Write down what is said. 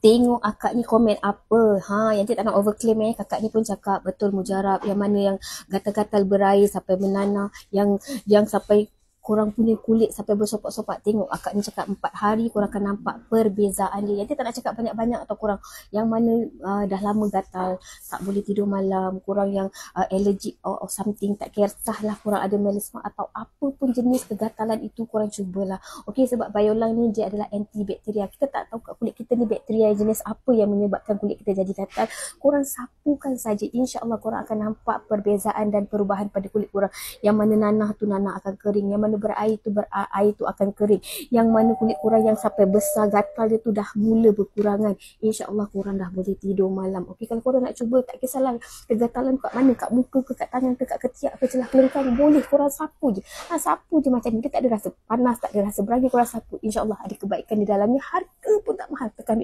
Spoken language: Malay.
Tengok akak ni komen apa. Yang tak nak overclaim kakak ni pun cakap betul mujarab. Yang mana yang gatal-gatal berair sampai menanah, yang sampai korang punya kulit sampai bersopak-sopak. Tengok akak ni cakap 4 hari korang akan nampak perbezaan dia. Yang tak nak cakap banyak-banyak atau korang yang mana dah lama gatal, tak boleh tidur malam, korang yang allergic or something, tak kisahlah korang ada melasma atau apa pun jenis kegatalan itu, korang cubalah. Okey, sebab Bioline ni dia adalah antibakteria. Kita tak tahu kat kulit kita ni bakteria jenis apa yang menyebabkan kulit kita jadi gatal. Korang sapukan saja, insya-Allah korang akan nampak perbezaan dan perubahan pada kulit korang. Yang mana nanah tu nanah akan kering, yang mana berair tu berair tu akan kering, yang mana kulit korang yang sampai besar gatal dia tu dah mula berkurangan. InsyaAllah korang dah boleh tidur malam. Okey, kalau korang nak cuba, tak kisahlah kegatalan kat mana, kat muka ke, kat tangan ke, kat ketiak ke, celah kelengkang, boleh korang sapu je. Sapu je macam ni, dia tak ada rasa panas, tak ada rasa berani, korang sapu. InsyaAllah ada kebaikan di dalamnya. Harga pun tak mahal, tekan